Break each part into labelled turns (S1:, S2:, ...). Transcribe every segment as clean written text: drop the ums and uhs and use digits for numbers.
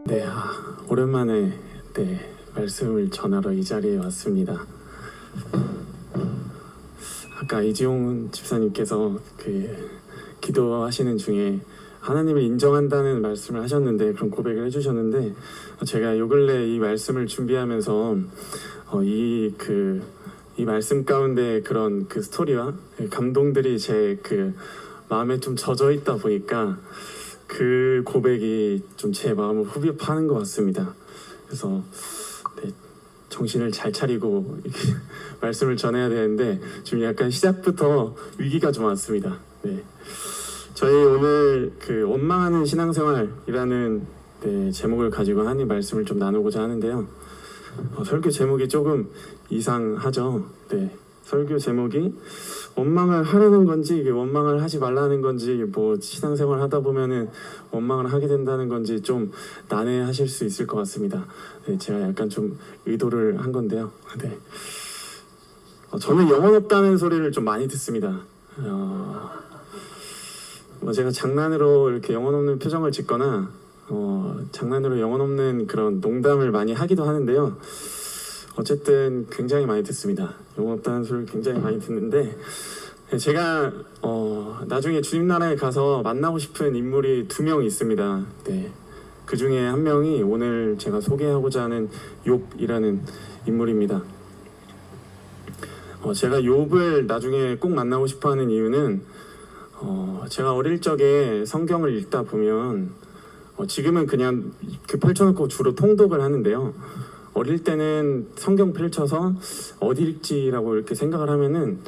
S1: 네, 오랜만에 말씀을 전하러 이 자리에 왔습니다. 아까 이지용 집사님께서 기도하시는 중에 하나님을 인정한다는 말씀을 하셨는데, 그런 고백을 해주셨는데, 제가 요 근래 이 말씀을 준비하면서 이 말씀 가운데 그런 그 스토리와 감동들이 제 마음에 좀 젖어 있다 보니까 그 고백이 좀 제 마음을 후벼파는 것 같습니다. 그래서 정신을 잘 차리고 이렇게 말씀을 전해야 되는데 지금 약간 시작부터 위기가 좀 왔습니다. 저희 오늘 원망하는 신앙생활이라는 제목을 가지고 하나님 말씀을 좀 나누고자 하는데요. 설교 제목이 조금 이상하죠. 설교 제목이 원망을 하려는 건지 원망을 하지 말라는 건지, 신앙생활 하다 보면은 원망을 하게 된다는 건지 좀 난해하실 수 있을 것 같습니다. 제가 약간 좀 의도를 한 건데요. 저는 영혼 없다는 소리를 좀 많이 듣습니다. 제가 장난으로 이렇게 영혼 없는 표정을 짓거나 장난으로 영혼 없는 그런 농담을 많이 하기도 하는데요. 어쨌든 굉장히 많이 듣습니다. 영혼 없다는 소리를 굉장히 많이 듣는데, 제가 나중에 주님 나라에 가서 만나고 싶은 인물이 2명 있습니다. 그 중에 한 명이 오늘 제가 소개하고자 하는 욥이라는 인물입니다. 제가 욥을 나중에 꼭 만나고 싶어하는 이유는 제가 어릴 적에 성경을 읽다 보면 지금은 그냥 펼쳐놓고 주로 통독을 하는데요. 어릴 때는 성경 펼쳐서 어디 읽지라고 이렇게 생각을 하면은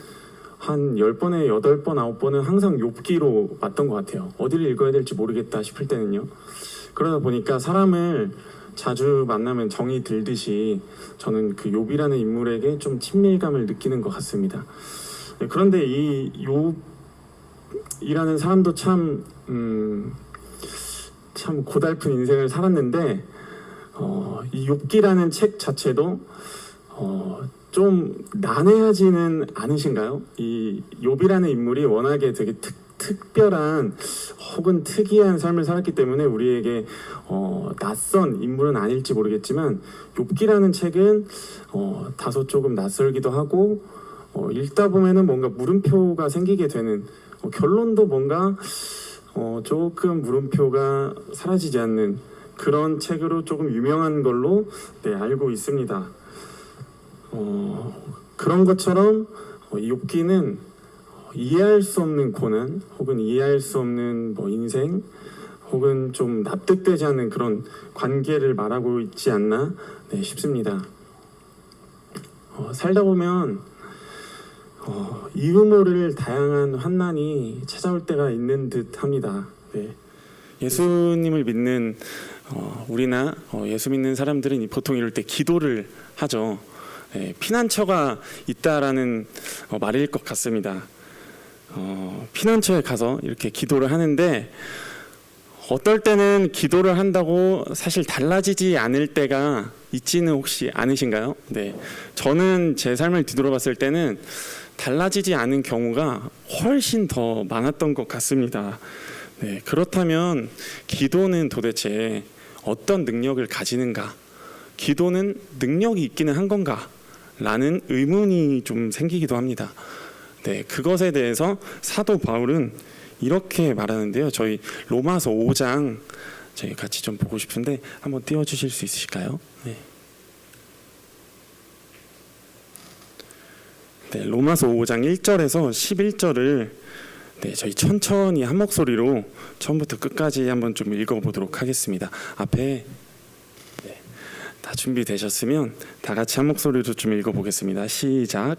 S1: 한 10번에 8번, 9번은 항상 욥기로 왔던 것 같아요. 어디를 읽어야 될지 모르겠다 싶을 때는요. 그러다 보니까 사람을 자주 만나면 정이 들듯이 저는 그 욥이라는 인물에게 좀 친밀감을 느끼는 것 같습니다. 그런데 이 욥이라는 사람도 참 고달픈 인생을 살았는데, 이 욥기라는 책 자체도 좀 난해하지는 않으신가요? 이 욥이라는 인물이 워낙에 되게 특별한 혹은 특이한 삶을 살았기 때문에 우리에게 낯선 인물은 아닐지 모르겠지만, 욥기라는 책은 다소 조금 낯설기도 하고 읽다 보면은 뭔가 물음표가 생기게 되는, 결론도 뭔가 조금 물음표가 사라지지 않는 그런 책으로 조금 유명한 걸로 알고 있습니다. 그런 것처럼 이 욥기는 이해할 수 없는 고난 혹은 이해할 수 없는 인생 혹은 좀 납득되지 않는 그런 관계를 말하고 있지 않나 싶습니다. 살다 보면 이유 모를 다양한 환난이 찾아올 때가 있는 듯 합니다. 예수님을 믿는 우리나 예수 믿는 사람들은 보통 이럴 때 기도를 하죠. 피난처가 있다라는 말일 것 같습니다. 피난처에 가서 이렇게 기도를 하는데, 어떨 때는 기도를 한다고 사실 달라지지 않을 때가 있지는 혹시 않으신가요? 저는 제 삶을 뒤돌아봤을 때는 달라지지 않은 경우가 훨씬 더 많았던 것 같습니다. 그렇다면 기도는 도대체 어떤 능력을 가지는가? 기도는 능력이 있기는 한 건가? 라는 의문이 좀 생기기도 합니다. 그것에 대해서 사도 바울은 이렇게 말하는데요. 저희 로마서 5장 저희 같이 좀 보고 싶은데 한번 띄워주실 수 있으실까요? 로마서 5장 1절에서 11절을 저희 천천히 한 목소리로 처음부터 끝까지 한번 좀 읽어보도록 하겠습니다. 앞에 다 준비되셨으면 다 같이 한 목소리로 좀 읽어보겠습니다. 시작.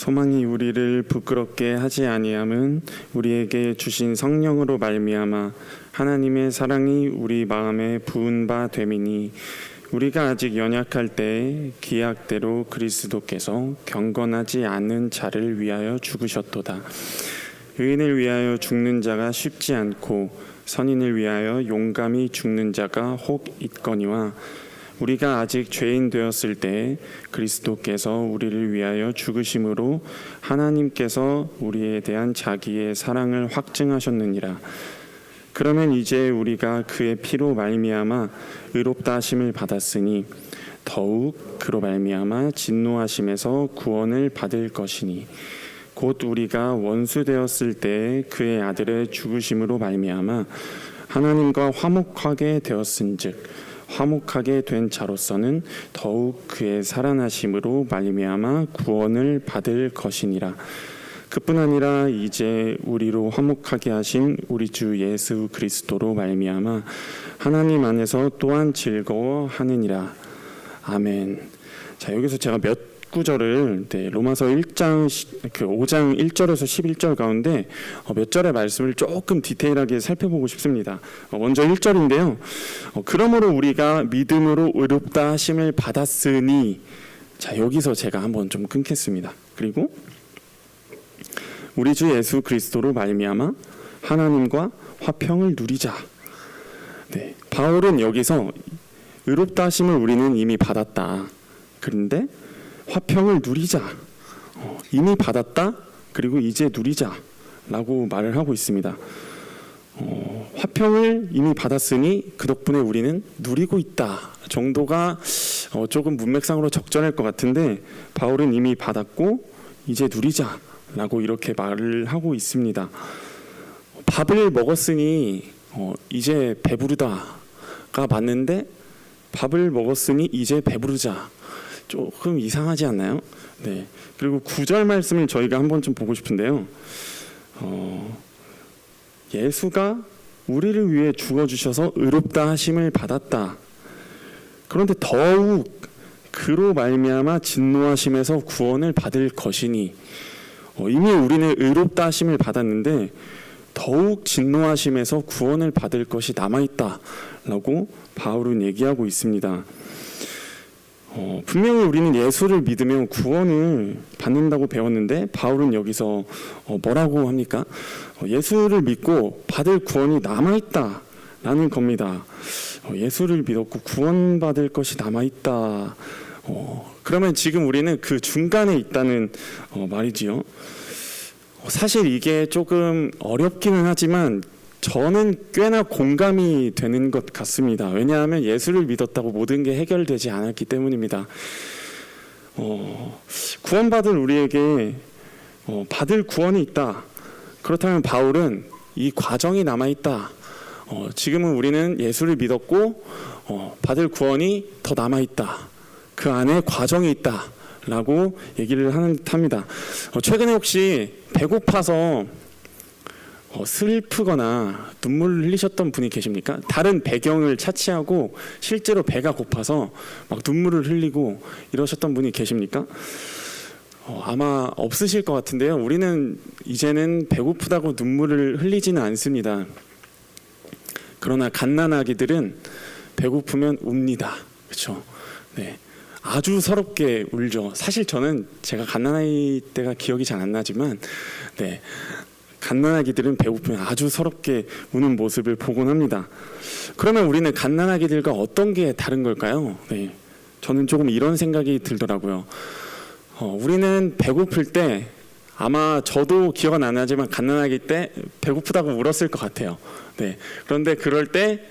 S1: 소망이 우리를 부끄럽게 하지 아니함은 우리에게 주신 성령으로 말미암아 하나님의 사랑이 우리 마음에 부은 바 됨이니 우리가 아직 연약할 때에 기약대로 그리스도께서 경건하지 않은 자를 위하여 죽으셨도다. 의인을 위하여 죽는 자가 쉽지 않고 선인을 위하여 용감히 죽는 자가 혹 있거니와 우리가 아직 죄인 되었을 때에 그리스도께서 우리를 위하여 죽으심으로 하나님께서 우리에 대한 자기의 사랑을 확증하셨느니라. 그러면 이제 우리가 그의 피로 말미암아 의롭다 하심을 받았으니 더욱 그로 말미암아 진노하심에서 구원을 받을 것이니 곧 우리가 원수 되었을 때에 그의 아들의 죽으심으로 말미암아 하나님과 화목하게 되었은즉 화목하게 된 자로서는 더욱 그의 살아나심으로 말미암아 구원을 받을 것이니라. 그뿐 아니라 이제 우리로 화목하게 하신 우리 주 예수 그리스도로 말미암아 하나님 안에서 또한 즐거워하느니라. 아멘. 자, 여기서 제가 몇 구절을 로마서 5장 1절에서 11절 가운데 몇 절의 말씀을 조금 디테일하게 살펴보고 싶습니다. 먼저 1절인데요. 그러므로 우리가 믿음으로 의롭다 하심을 받았으니, 자, 여기서 제가 한번 좀 끊겠습니다. 그리고 우리 주 예수 그리스도로 말미암아 하나님과 화평을 누리자. 네, 바울은 여기서 의롭다 하심을 우리는 이미 받았다. 그런데 화평을 누리자. 이미 받았다. 그리고 이제 누리자라고 말을 하고 있습니다. 화평을 이미 받았으니 그 덕분에 우리는 누리고 있다 정도가 조금 문맥상으로 적절할 것 같은데, 바울은 이미 받았고 이제 누리자라고 이렇게 말을 하고 있습니다. 밥을 먹었으니 이제 배부르다가 맞는데 밥을 먹었으니 이제 배부르자, 조금 이상하지 않나요? 네. 그리고 9절 말씀을 저희가 한번 좀 보고 싶은데요. 예수가 우리를 위해 죽어주셔서 의롭다 하심을 받았다. 그런데 더욱 그로 말미암아 진노하심에서 구원을 받을 것이니, 이미 우리는 의롭다 하심을 받았는데 더욱 진노하심에서 구원을 받을 것이 남아있다라고 바울은 얘기하고 있습니다. 분명히 우리는 예수를 믿으면 구원을 받는다고 배웠는데 바울은 여기서 뭐라고 합니까? 예수를 믿고 받을 구원이 남아있다라는 겁니다. 예수를 믿었고 구원받을 것이 남아있다. 그러면 지금 우리는 그 중간에 있다는 말이지요. 사실 이게 조금 어렵기는 하지만 저는 꽤나 공감이 되는 것 같습니다. 왜냐하면 예수를 믿었다고 모든 게 해결되지 않았기 때문입니다. 구원받을 우리에게 받을 구원이 있다. 그렇다면 바울은 이 과정이 남아있다. 지금은 우리는 예수를 믿었고 받을 구원이 더 남아있다. 그 안에 과정이 있다 라고 얘기를 하는 듯합니다. 최근에 혹시 배고파서 슬프거나 눈물을 흘리셨던 분이 계십니까? 다른 배경을 차치하고 실제로 배가 고파서 막 눈물을 흘리고 이러셨던 분이 계십니까? 아마 없으실 것 같은데요. 우리는 이제는 배고프다고 눈물을 흘리지는 않습니다. 그러나 갓난아기들은 배고프면 웁니다. 그렇죠? 네. 아주 서럽게 울죠. 사실 저는 제가 갓난아기 때가 기억이 잘 안 나지만, 네. 갓난아기들은 배고프면 아주 서럽게 우는 모습을 보곤 합니다. 그러면 우리는 갓난아기들과 어떤 게 다른 걸까요? 네. 저는 조금 이런 생각이 들더라고요. 우리는 배고플 때, 아마 저도 기억은 안 나지만 갓난아기 때 배고프다고 울었을 것 같아요. 네. 그런데 그럴 때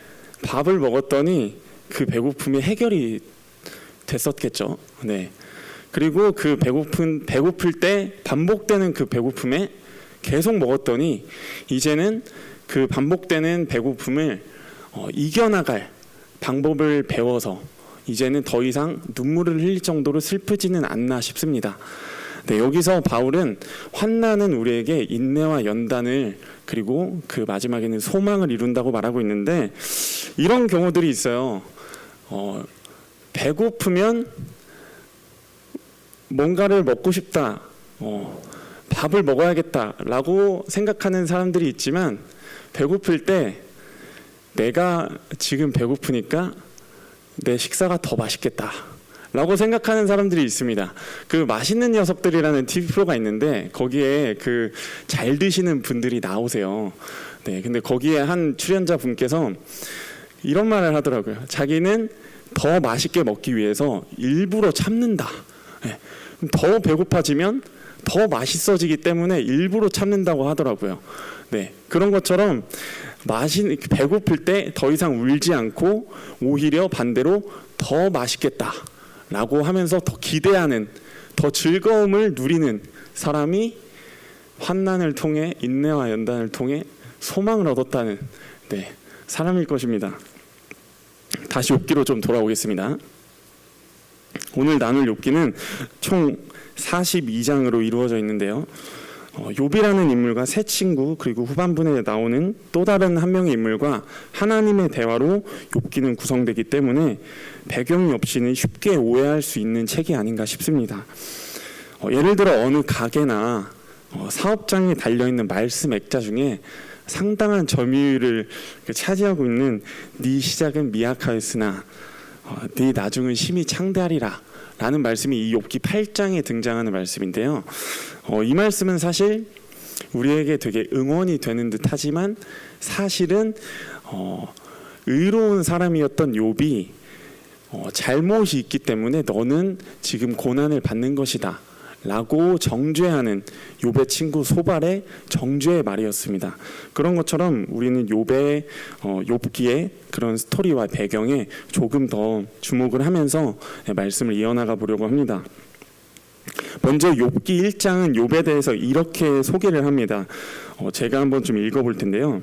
S1: 밥을 먹었더니 그 배고픔이 해결이 됐었겠죠. 네. 그리고 그 배고플 때 반복되는 그 배고픔에 계속 먹었더니 이제는 그 반복되는 배고픔을 이겨나갈 방법을 배워서 이제는 더 이상 눈물을 흘릴 정도로 슬프지는 않나 싶습니다. 네, 여기서 바울은 환난은 우리에게 인내와 연단을, 그리고 그 마지막에는 소망을 이룬다고 말하고 있는데, 이런 경우들이 있어요. 배고프면 뭔가를 먹고 싶다. 밥을 먹어야겠다라고 생각하는 사람들이 있지만 배고플 때 내가 지금 배고프니까 내 식사가 더 맛있겠다 라고 생각하는 사람들이 있습니다. 그 맛있는 녀석들이라는 TV 프로가 있는데 거기에 그 잘 드시는 분들이 나오세요. 네, 근데 거기에 한 출연자 분께서 이런 말을 하더라고요. 자기는 더 맛있게 먹기 위해서 일부러 참는다. 네, 더 배고파지면 더 맛있어지기 때문에 일부러 참는다고 하더라고요. 네, 그런 것처럼 배고플 때 더 이상 울지 않고 오히려 반대로 더 맛있겠다 라고 하면서 더 기대하는, 더 즐거움을 누리는 사람이 환난을 통해, 인내와 연단을 통해 소망을 얻었다는 사람일 것입니다. 다시 욥기로 좀 돌아오겠습니다. 오늘 나눌 욥기는 총 42장으로 이루어져 있는데요. 욥이라는 인물과 세 친구, 그리고 후반부에 나오는 또 다른 한 명의 인물과 하나님의 대화로 욥기는 구성되기 때문에 배경이 없이는 쉽게 오해할 수 있는 책이 아닌가 싶습니다. 예를 들어 어느 가게나 사업장에 달려있는 말씀 액자 중에 상당한 점유율을 차지하고 있는 네 시작은 미약하였으나 네 나중은 심히 창대하리라 라는 말씀이 이 욥기 8장에 등장하는 말씀인데요. 이 말씀은 사실 우리에게 되게 응원이 되는 듯 하지만 사실은 의로운 사람이었던 욥이 잘못이 있기 때문에 너는 지금 고난을 받는 것이다 라고 정죄하는 욥의 친구 소발의 정죄의 말이었습니다. 그런 것처럼 우리는 욥기의 그런 스토리와 배경에 조금 더 주목을 하면서 말씀을 이어나가 보려고 합니다. 먼저 욥기 1장은 욥에 대해서 이렇게 소개를 합니다. 제가 한번 좀 읽어볼 텐데요.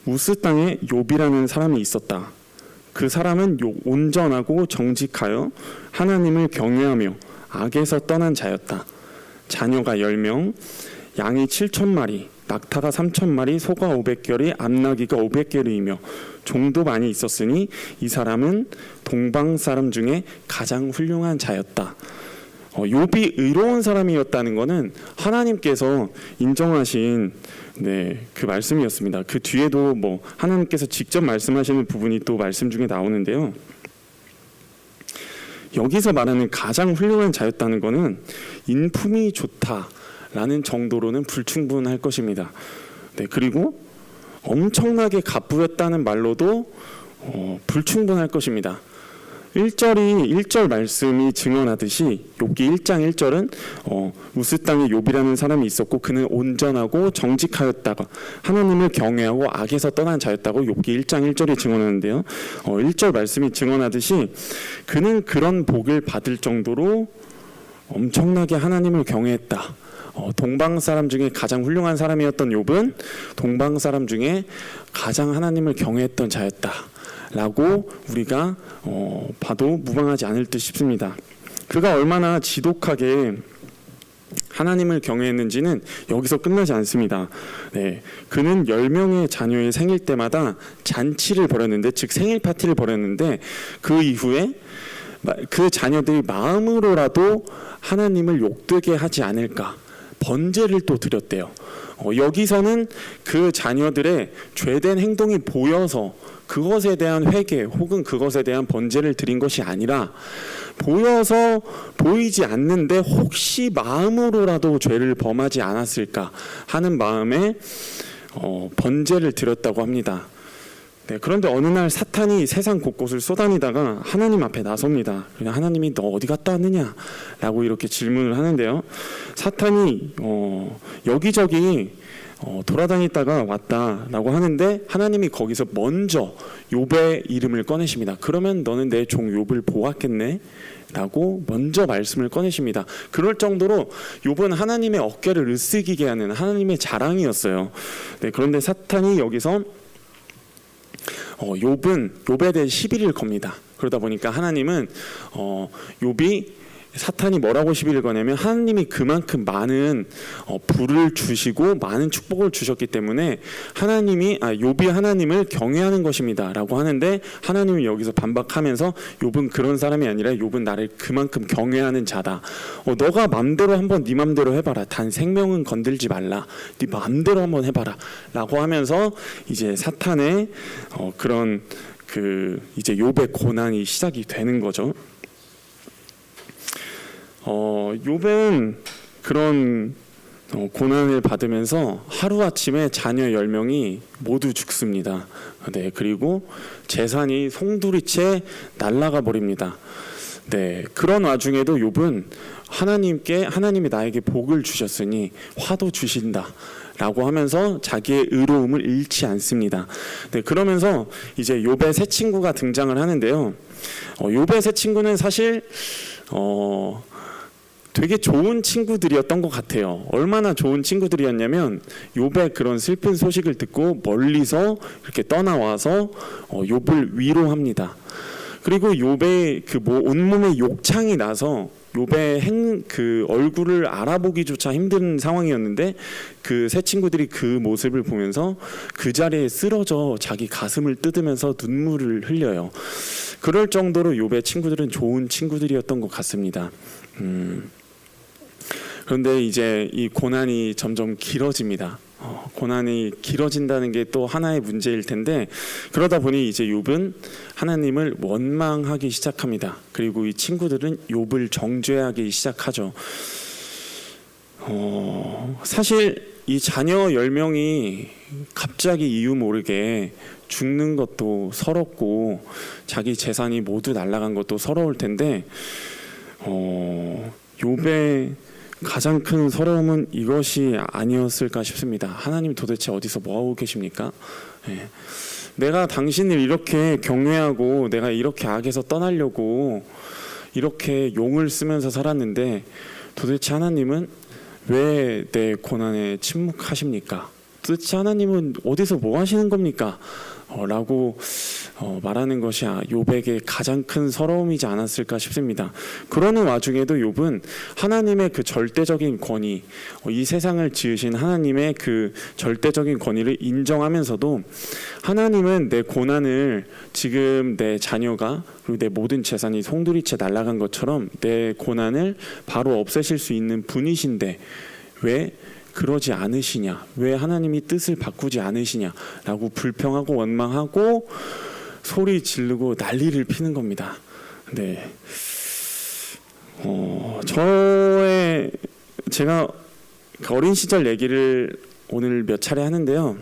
S1: 우스 땅에 욥이라는 사람이 있었다. 그 사람은 온전하고 정직하여 하나님을 경외하며 악에서 떠난 자였다. 자녀가 10명, 양이 7,000마리, 낙타가 3,000마리, 소가 500결이, 암나귀가 500결이이며 종도 많이 있었으니 이 사람은 동방 사람 중에 가장 훌륭한 자였다. 욥이 의로운 사람이었다는 것은 하나님께서 인정하신 그 말씀이었습니다. 그 뒤에도 하나님께서 직접 말씀하시는 부분이 또 말씀 중에 나오는데요. 여기서 말하는 가장 훌륭한 자였다는 것은 인품이 좋다라는 정도로는 불충분할 것입니다. 그리고 엄청나게 갑부였다는 말로도 불충분할 것입니다. 1절 말씀이 증언하듯이 욥기 1장 1절은 우스 땅에 욥이라는 사람이 있었고 그는 온전하고 정직하였다가 하나님을 경외하고 악에서 떠난 자였다고 욥기 1장 1절이 증언하는데요. 1절 말씀이 증언하듯이 그는 그런 복을 받을 정도로 엄청나게 하나님을 경외했다. 동방 사람 중에 가장 훌륭한 사람이었던 욥은 동방 사람 중에 가장 하나님을 경외했던 자였다 라고 우리가 봐도 무방하지 않을 듯 싶습니다. 그가 얼마나 지독하게 하나님을 경외했는지는 여기서 끝나지 않습니다. 그는 10명의 자녀의 생일 때마다 잔치를 벌였는데, 즉 생일 파티를 벌였는데 그 이후에 그 자녀들이 마음으로라도 하나님을 욕되게 하지 않을까 번제를 또 드렸대요. 여기서는 그 자녀들의 죄된 행동이 보여서 그것에 대한 회개 혹은 그것에 대한 번제를 드린 것이 아니라 보여서 보이지 않는데 혹시 마음으로라도 죄를 범하지 않았을까 하는 마음에 번제를 드렸다고 합니다. 그런데 어느 날 사탄이 세상 곳곳을 쏘다니다가 하나님 앞에 나섭니다. 하나님이 너 어디 갔다 왔느냐 라고 이렇게 질문을 하는데요. 사탄이 여기저기 돌아다니다가 왔다라고 하는데 하나님이 거기서 먼저 욥의 이름을 꺼내십니다. 그러면 너는 내 종 욥을 보았겠네 라고 먼저 말씀을 꺼내십니다. 그럴 정도로 욥은 하나님의 어깨를 으쓱이게 하는 하나님의 자랑이었어요. 그런데 사탄이 여기서 욥에 대해 시비를 겁니다. 그러다 보니까 하나님은 욥이 사탄이 뭐라고 시비를 거냐면 하나님이 그만큼 많은 부를 주시고 많은 축복을 주셨기 때문에 욥이 하나님을 경외하는 것입니다라고 하는데, 하나님이 여기서 반박하면서 욥은 그런 사람이 아니라 욥은 나를 그만큼 경외하는 자다. 너가 맘대로 한번 네 맘대로 해봐라. 단 생명은 건들지 말라. 네 맘대로 한번 해봐라. 라고 하면서 이제 사탄의 그런 이제 욥의 고난이 시작이 되는 거죠. 욥은 그런 고난을 받으면서 하루아침에 자녀 10명이 모두 죽습니다. 네, 그리고 재산이 송두리째 날아가 버립니다. 네, 그런 와중에도 욥은 하나님이 나에게 복을 주셨으니 화도 주신다 라고 하면서 자기의 의로움을 잃지 않습니다. 네, 그러면서 이제 욥의 새 친구가 등장을 하는데요. 욥의 새 친구는 사실 되게 좋은 친구들이었던 것 같아요. 얼마나 좋은 친구들이었냐면 욥의 그런 슬픈 소식을 듣고 멀리서 이렇게 떠나와서 욥을 위로합니다. 그리고 욥의 온몸에 욕창이 나서 욥의 그 얼굴을 알아보기조차 힘든 상황이었는데 그 세 친구들이 그 모습을 보면서 그 자리에 쓰러져 자기 가슴을 뜯으면서 눈물을 흘려요. 그럴 정도로 욥의 친구들은 좋은 친구들이었던 것 같습니다. 그런데 이제 이 고난이 점점 길어집니다. 고난이 길어진다는 게 또 하나의 문제일 텐데, 그러다 보니 이제 욥은 하나님을 원망하기 시작합니다. 그리고 이 친구들은 욥을 정죄하기 시작하죠. 사실 이 자녀 10명이 갑자기 이유 모르게 죽는 것도 서럽고 자기 재산이 모두 날아간 것도 서러울 텐데, 욥의 가장 큰 서러움은 이것이 아니었을까 싶습니다. 하나님 도대체 어디서 뭐하고 계십니까? 네. 내가 당신을 이렇게 경외하고 내가 이렇게 악에서 떠나려고 이렇게 용을 쓰면서 살았는데 도대체 하나님은 왜 내 고난에 침묵하십니까? 도대체 하나님은 어디서 뭐 하시는 겁니까? 라고 말하는 것이 욥에게 가장 큰 서러움이지 않았을까 싶습니다. 그러는 와중에도 욥은 하나님의 그 절대적인 권위, 이 세상을 지으신 하나님의 그 절대적인 권위를 인정하면서도 하나님은 내 고난을 지금 내 자녀가 그리고 내 모든 재산이 송두리째 날아간 것처럼 내 고난을 바로 없애실 수 있는 분이신데 왜 그러지 않으시냐, 왜 하나님이 뜻을 바꾸지 않으시냐라고 불평하고 원망하고 소리 지르고 난리를 피는 겁니다. 네, 제가 어린 시절 얘기를 오늘 몇 차례 하는데요.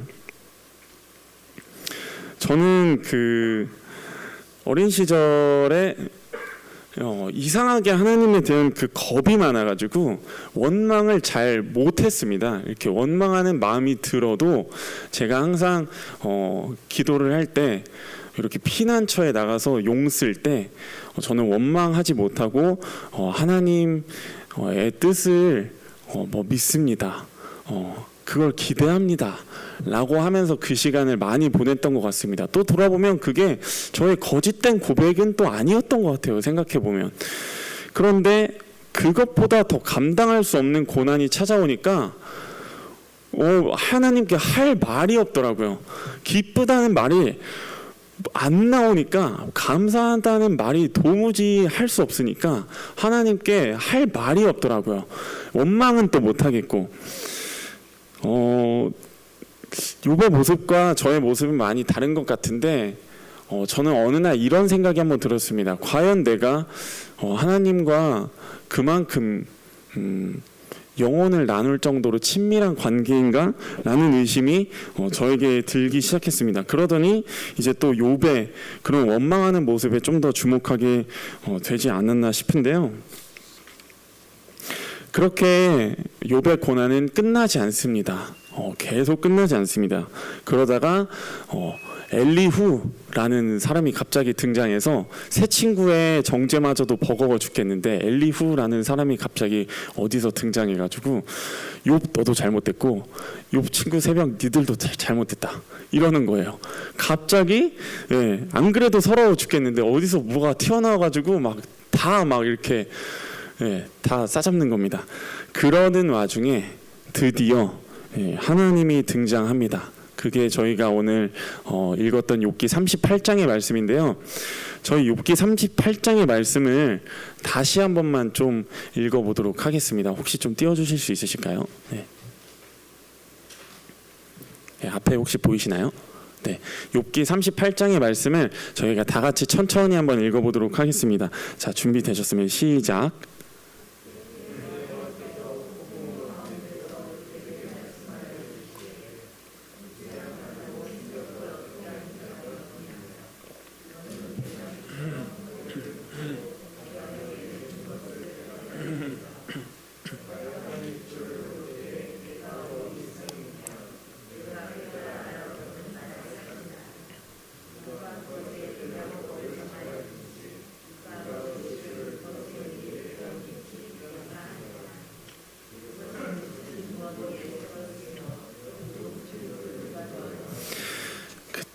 S1: 저는 그 어린 시절에 이상하게 하나님에 대한 그 겁이 많아가지고 원망을 잘 못했습니다. 이렇게 원망하는 마음이 들어도 제가 항상 기도를 할 때 이렇게 피난처에 나가서 용 쓸 때 저는 원망하지 못하고 하나님의 뜻을 믿습니다. 그걸 기대합니다 라고 하면서 그 시간을 많이 보냈던 것 같습니다. 또 돌아보면 그게 저의 거짓된 고백은 또 아니었던 것 같아요. 생각해보면. 그런데 그것보다 더 감당할 수 없는 고난이 찾아오니까 하나님께 할 말이 없더라고요. 기쁘다는 말이 안 나오니까, 감사하다는 말이 도무지 할 수 없으니까 하나님께 할 말이 없더라고요. 원망은 또 못하겠고. 욥의 모습과 저의 모습은 많이 다른 것 같은데 저는 어느 날 이런 생각이 한번 들었습니다. 과연 내가 하나님과 그만큼 영혼을 나눌 정도로 친밀한 관계인가? 라는 의심이 저에게 들기 시작했습니다. 그러더니 이제 또 욥의 그런 원망하는 모습에 좀 더 주목하게 되지 않았나 싶은데요. 그렇게 욥의 고난은 끝나지 않습니다. 계속 끝나지 않습니다. 그러다가 엘리후라는 사람이 갑자기 등장해서 새 친구의 정죄마저도 버거워 죽겠는데 엘리후라는 사람이 갑자기 어디서 등장해가지고 욥 너도 잘못됐고 욥 친구 3명 니들도 잘못됐다 이러는 거예요. 갑자기 안 그래도 서러워 죽겠는데 어디서 뭐가 튀어나와가지고 막 이렇게 다 싸잡는 겁니다. 그러는 와중에 드디어 하나님이 등장합니다. 그게 저희가 오늘 읽었던 욥기 38장의 말씀인데요. 저희 욥기 38장의 말씀을 다시 한 번만 좀 읽어보도록 하겠습니다. 혹시 좀 띄워주실 수 있으실까요? 네, 앞에 혹시 보이시나요? 네, 욥기 38장의 말씀을 저희가 다 같이 천천히 한번 읽어보도록 하겠습니다. 자, 준비되셨으면 시작.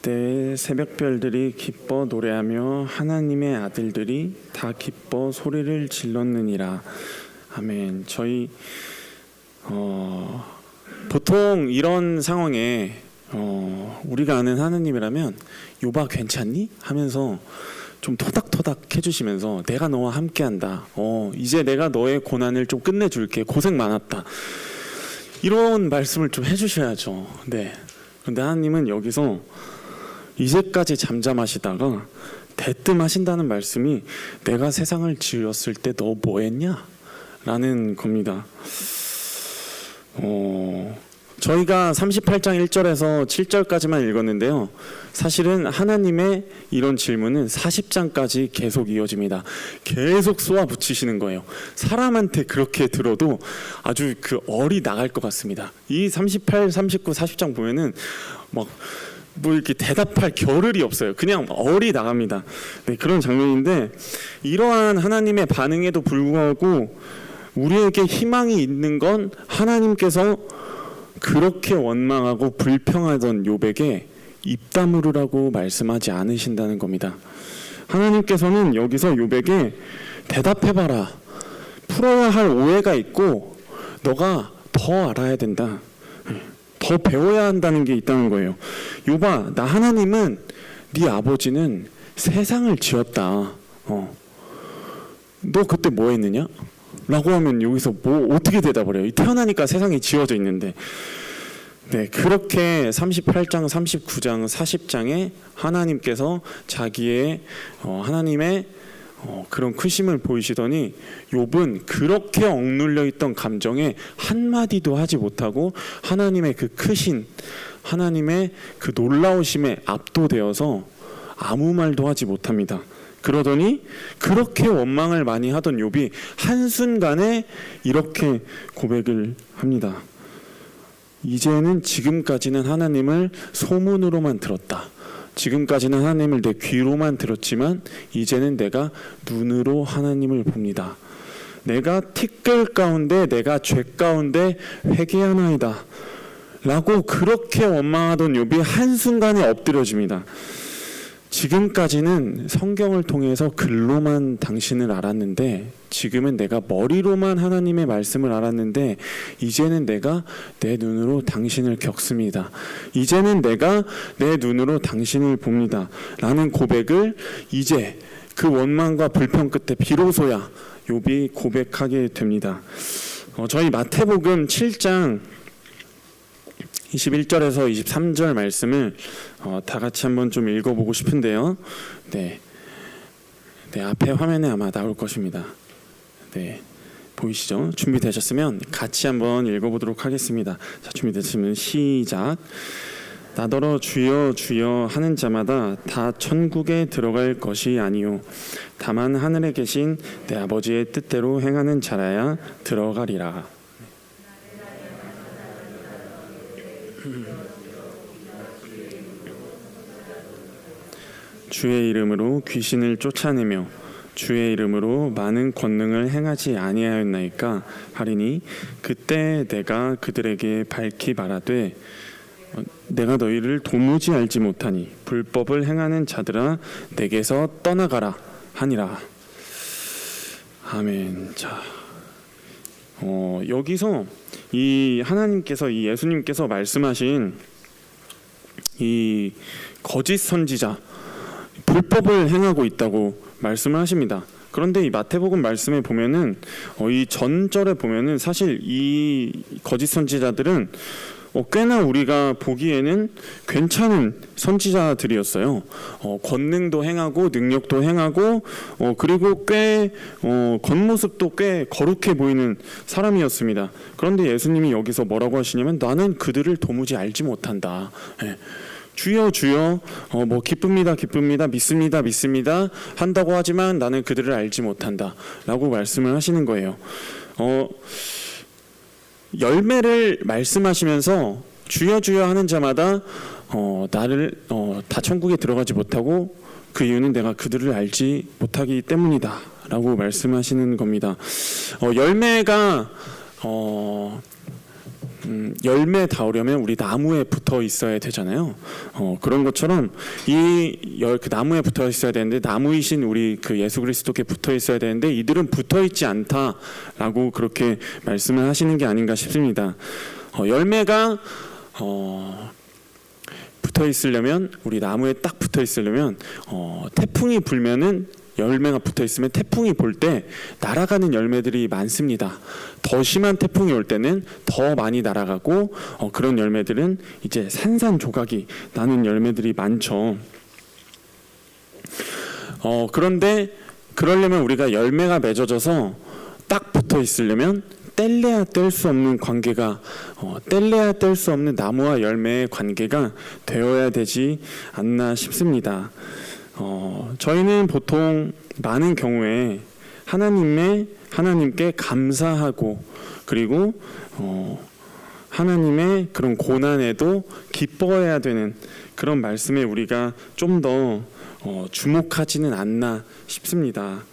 S1: 그때 새벽별들이 기뻐 노래하며 하나님의 아들들이 다 기뻐 소리를 질렀느니라. 아멘. 저희 보통 이런 상황에 우리가 아는 하나님이라면 욥아 괜찮니? 하면서 좀 토닥토닥 해주시면서 내가 너와 함께한다. 이제 내가 너의 고난을 좀 끝내줄게. 고생 많았다. 이런 말씀을 좀 해주셔야죠. 네. 그런데 하나님은 여기서 이제까지 잠잠하시다가 대뜸 하신다는 말씀이 내가 세상을 지었을 때 너 뭐 했냐? 라는 겁니다. 저희가 38장 1절에서 7절까지만 읽었는데요. 사실은 하나님의 이런 질문은 40장까지 계속 이어집니다. 계속 쏘아붙이시는 거예요. 사람한테 그렇게 들어도 아주 그 얼이 나갈 것 같습니다. 이 38, 39, 40장 보면은 막 뭐 이렇게 대답할 겨를이 없어요. 그냥 얼이 나갑니다. 네, 그런 장면인데 이러한 하나님의 반응에도 불구하고 우리에게 희망이 있는 건 하나님께서 그렇게 원망하고 불평하던 욥에게 입 다물으라고 말씀하지 않으신다는 겁니다. 하나님께서는 여기서 욥에게 대답해봐라. 풀어야 할 오해가 있고 너가 더 알아야 된다. 더 배워야 한다는 게 있다는 거예요. 욥아, 나 하나님은 네 아버지는 세상을 지었다. 너 그때 뭐 했느냐? 라고 하면 여기서 뭐 어떻게 대답을 해요? 태어나니까 세상이 지어져 있는데. 네, 그렇게 38장, 39장, 40장에 하나님께서 자기의 하나님의 그런 크심을 보이시더니 욥은 그렇게 억눌려 있던 감정에 한마디도 하지 못하고 하나님의 그 크신 하나님의 그 놀라우심에 압도되어서 아무 말도 하지 못합니다. 그러더니 그렇게 원망을 많이 하던 욥이 한순간에 이렇게 고백을 합니다. 이제는 지금까지는 하나님을 소문으로만 들었다. 지금까지는 하나님을 내 귀로만 들었지만 이제는 내가 눈으로 하나님을 봅니다. 내가 티끌 가운데 내가 죄 가운데 회개하나이다. 라고 그렇게 원망하던 욥이 한순간에 엎드려집니다. 지금까지는 성경을 통해서 글로만 당신을 알았는데 지금은 내가 머리로만 하나님의 말씀을 알았는데 이제는 내가 내 눈으로 당신을 겪습니다. 이제는 내가 내 눈으로 당신을 봅니다. 라는 고백을 이제 그 원망과 불평 끝에 비로소야 욥이 고백하게 됩니다. 저희 마태복음 7장 21절에서 23절 말씀을 다 같이 한번 좀 읽어보고 싶은데요. 네, 앞에 화면에 아마 나올 것입니다. 네, 보이시죠? 준비되셨으면 같이 한번 읽어보도록 하겠습니다. 자, 준비되시면 시작. 나더러 주여 주여 하는 자마다 다 천국에 들어갈 것이 아니요 다만 하늘에 계신 내 아버지의 뜻대로 행하는 자라야 들어가리라. 주의 이름으로 귀신을 쫓아내며 주의 이름으로 많은 권능을 행하지 아니하였나이까 하리니 그때 내가 그들에게 밝히 말하되 내가 너희를 도무지 알지 못하니 불법을 행하는 자들아 내게서 떠나가라 하니라. 아멘. 자, 여기서 이 하나님께서, 이 예수님께서 말씀하신 이 거짓 선지자, 불법을 행하고 있다고 말씀을 하십니다. 그런데 이 마태복음 말씀에 보면은 이 전절에 보면은 사실 이 거짓 선지자들은 꽤나 우리가 보기에는 괜찮은 선지자들이었어요. 권능도 행하고 능력도 행하고 그리고 꽤 겉모습도 꽤 거룩해 보이는 사람이었습니다. 그런데 예수님이 여기서 뭐라고 하시냐면 나는 그들을 도무지 알지 못한다. 예. 주여 주여 뭐 기쁩니다 기쁩니다 믿습니다 믿습니다 한다고 하지만 나는 그들을 알지 못한다 라고 말씀을 하시는 거예요. 열매를 말씀하시면서 주여 주여 하는 자마다 나를 다 천국에 들어가지 못하고 그 이유는 내가 그들을 알지 못하기 때문이다 라고 말씀하시는 겁니다. 열매가 열매 닿으려면 우리 나무에 붙어 있어야 되잖아요. 그런 것처럼 그 나무에 붙어 있어야 되는데, 나무이신 우리 그 예수 그리스도께 붙어 있어야 되는데 이들은 붙어 있지 않다라고 그렇게 말씀을 하시는 게 아닌가 싶습니다. 열매가 붙어 있으려면, 우리 나무에 딱 붙어 있으려면 태풍이 불면은, 열매가 붙어 있으면 태풍이 불 때 날아가는 열매들이 많습니다. 더 심한 태풍이 올 때는 더 많이 날아가고 그런 열매들은 이제 산산조각이 나는 열매들이 많죠. 그런데 그러려면 우리가 열매가 맺어져서 딱 붙어 있으려면 뗄래야 뗄 수 없는 관계가, 뗄래야 뗄 수 없는 나무와 열매의 관계가 되어야 되지 않나 싶습니다. 저희는 보통 많은 경우에 하나님께 감사하고, 그리고 하나님의 그런 고난에도 기뻐해야 되는 그런 말씀에 우리가 좀 더 주목하지는 않나 싶습니다.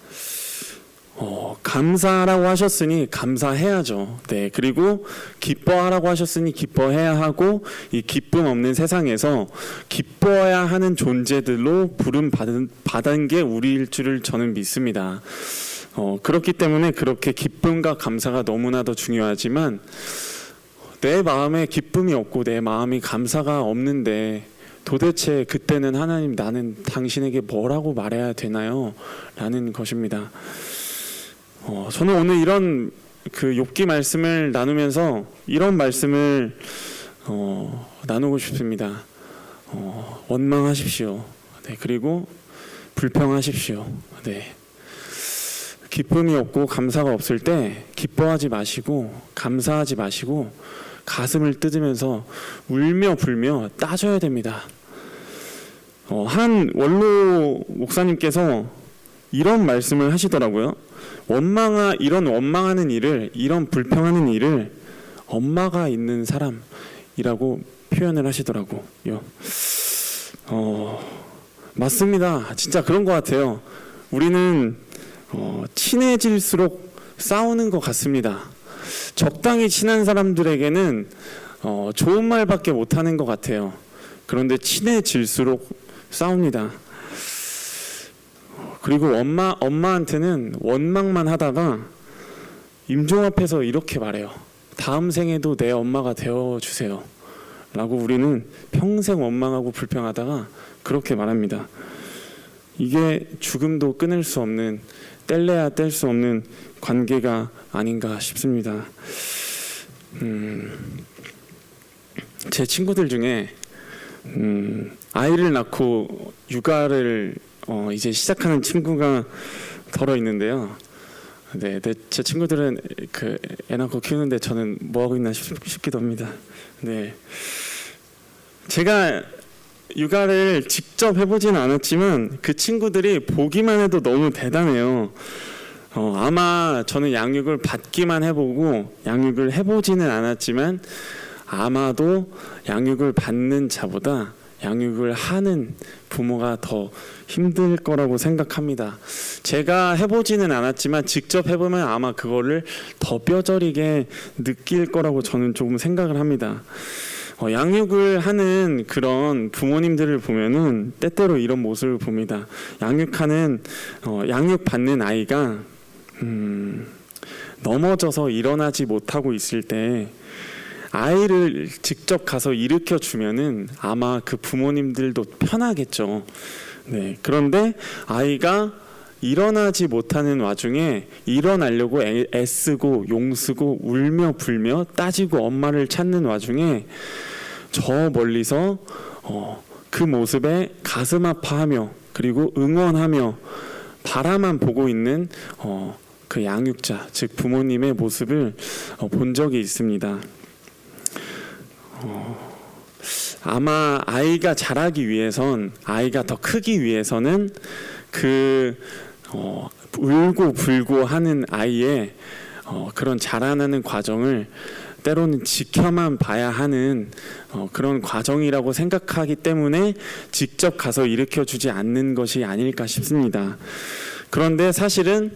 S1: 감사하라고 하셨으니 감사해야죠. 네, 그리고 기뻐하라고 하셨으니 기뻐해야 하고, 이 기쁨 없는 세상에서 기뻐해야 하는 존재들로 부름 받은 게 우리일 줄을 저는 믿습니다. 그렇기 때문에 그렇게 기쁨과 감사가 너무나도 중요하지만, 내 마음에 기쁨이 없고 내 마음이 감사가 없는데 도대체 그때는 하나님, 나는 당신에게 뭐라고 말해야 되나요? 라는 것입니다. 저는 오늘 이런 그 욥기 말씀을 나누면서 이런 말씀을 나누고 싶습니다. 원망하십시오. 네, 그리고 불평하십시오. 네. 기쁨이 없고 감사가 없을 때 기뻐하지 마시고 감사하지 마시고 가슴을 뜯으면서 울며 불며 따져야 됩니다. 한 원로 목사님께서 이런 말씀을 하시더라고요. 이런 원망하는 일을, 이런 불평하는 일을 엄마가 있는 사람이라고 표현을 하시더라고요. 맞습니다. 진짜 그런 것 같아요. 우리는 친해질수록 싸우는 것 같습니다. 적당히 친한 사람들에게는 좋은 말밖에 못하는 것 같아요. 그런데 친해질수록 싸웁니다. 그리고 엄마한테는 원망만 하다가 임종 앞에서 이렇게 말해요. 다음 생에도 내 엄마가 되어주세요 라고 우리는 평생 원망하고 불평하다가 그렇게 말합니다. 이게 죽음도 끊을 수 없는, 뗄래야 뗄 수 없는 관계가 아닌가 싶습니다. 제 친구들 중에 아이를 낳고 육아를 이제 시작하는 친구가 덜어 있는데요. 네, 제 친구들은 그 애 낳고 키우는데 저는 뭐 하고 있나 싶기도 합니다. 네, 제가 육아를 직접 해보지는 않았지만 그 친구들이 보기만 해도 너무 대단해요. 아마 저는 양육을 받기만 해보고 양육을 해보지는 않았지만 아마도 양육을 받는 자보다 양육을 하는 부모가 더 힘들 거라고 생각합니다. 제가 해보지는 않았지만 직접 해보면 아마 그거를 더 뼈저리게 느낄 거라고 저는 조금 생각을 합니다. 양육을 하는 그런 부모님들을 보면은 때때로 이런 모습을 봅니다. 양육받는 아이가 넘어져서 일어나지 못하고 있을 때 아이를 직접 가서 일으켜 주면은 아마 그 부모님들도 편하겠죠. 네. 그런데 아이가 일어나지 못하는 와중에 일어나려고 애쓰고 용쓰고 울며 불며 따지고 엄마를 찾는 와중에 저 멀리서 그 모습에 가슴 아파하며 그리고 응원하며 바라만 보고 있는 그 양육자, 즉 부모님의 모습을 본 적이 있습니다. 아마 아이가 자라기 위해선, 아이가 더 크기 위해서는 그 울고 불고 하는 아이의 그런 자라나는 과정을 때로는 지켜만 봐야 하는 그런 과정이라고 생각하기 때문에 직접 가서 일으켜 주지 않는 것이 아닐까 싶습니다. 그런데 사실은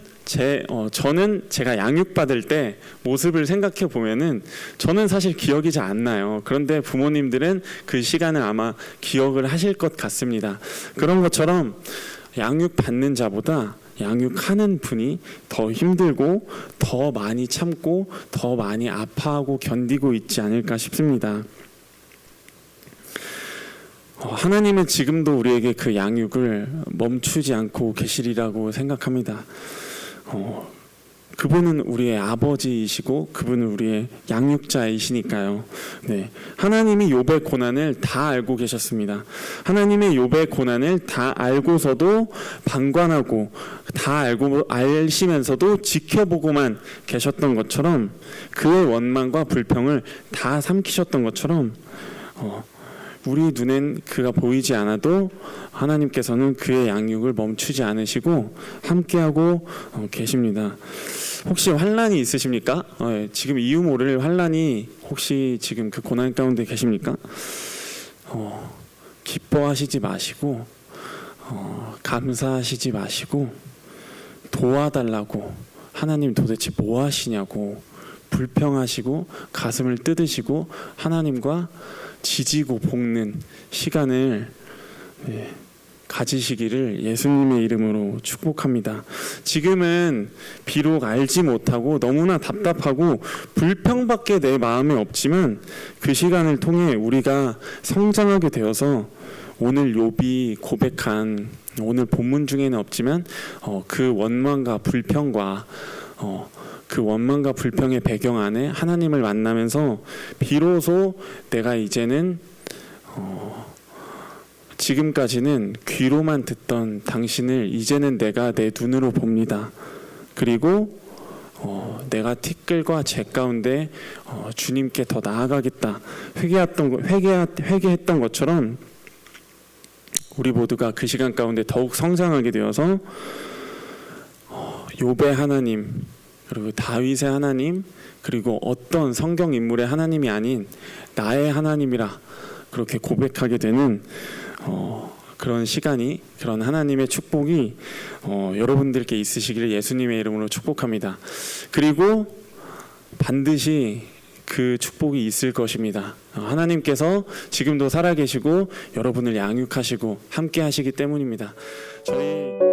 S1: 저는 제가 양육받을 때 모습을 생각해 보면은 저는 사실 기억이 잘 안 나요. 그런데 부모님들은 그 시간을 아마 기억을 하실 것 같습니다. 그런 것처럼 양육받는 자보다 양육하는 분이 더 힘들고 더 많이 참고 더 많이 아파하고 견디고 있지 않을까 싶습니다. 하나님은 지금도 우리에게 그 양육을 멈추지 않고 계시리라고 생각합니다. 그분은 우리의 아버지이시고 그분은 우리의 양육자이시니까요. 네, 하나님이 욥의 고난을 다 알고 계셨습니다. 하나님의 욥의 고난을 다 알고서도 방관하고 다 알시면서도 지켜보고만 계셨던 것처럼 그의 원망과 불평을 다 삼키셨던 것처럼 우리 눈엔 그가 보이지 않아도 하나님께서는 그의 양육을 멈추지 않으시고 함께하고 계십니다. 혹시 환난이 있으십니까? 지금 이유 모를 환난이 혹시 지금 그 고난 가운데 계십니까? 기뻐하시지 마시고 감사하시지 마시고 도와달라고 하나님 도대체 뭐 하시냐고 불평하시고 가슴을 뜯으시고 하나님과 지지고 볶는 시간을 가지시기를 예수님의 이름으로 축복합니다. 지금은 비록 알지 못하고 너무나 답답하고 불평밖에 내 마음에 없지만 그 시간을 통해 우리가 성장하게 되어서 오늘 욥이 고백한 오늘 본문 중에는 없지만 그 원망과 불평과 그 원망과 불평의 배경 안에 하나님을 만나면서 비로소 내가 이제는 지금까지는 귀로만 듣던 당신을 이제는 내가 내 눈으로 봅니다. 그리고 내가 티끌과 재 가운데 주님께 더 나아가겠다 회개했던 것처럼 우리 모두가 그 시간 가운데 더욱 성장하게 되어서 욥의 하나님 그리고 다윗의 하나님 그리고 어떤 성경 인물의 하나님이 아닌 나의 하나님이라 그렇게 고백하게 되는 그런 시간이 그런 하나님의 축복이 여러분들께 있으시기를 예수님의 이름으로 축복합니다. 그리고 반드시 그 축복이 있을 것입니다. 하나님께서 지금도 살아계시고 여러분을 양육하시고 함께 하시기 때문입니다. 저희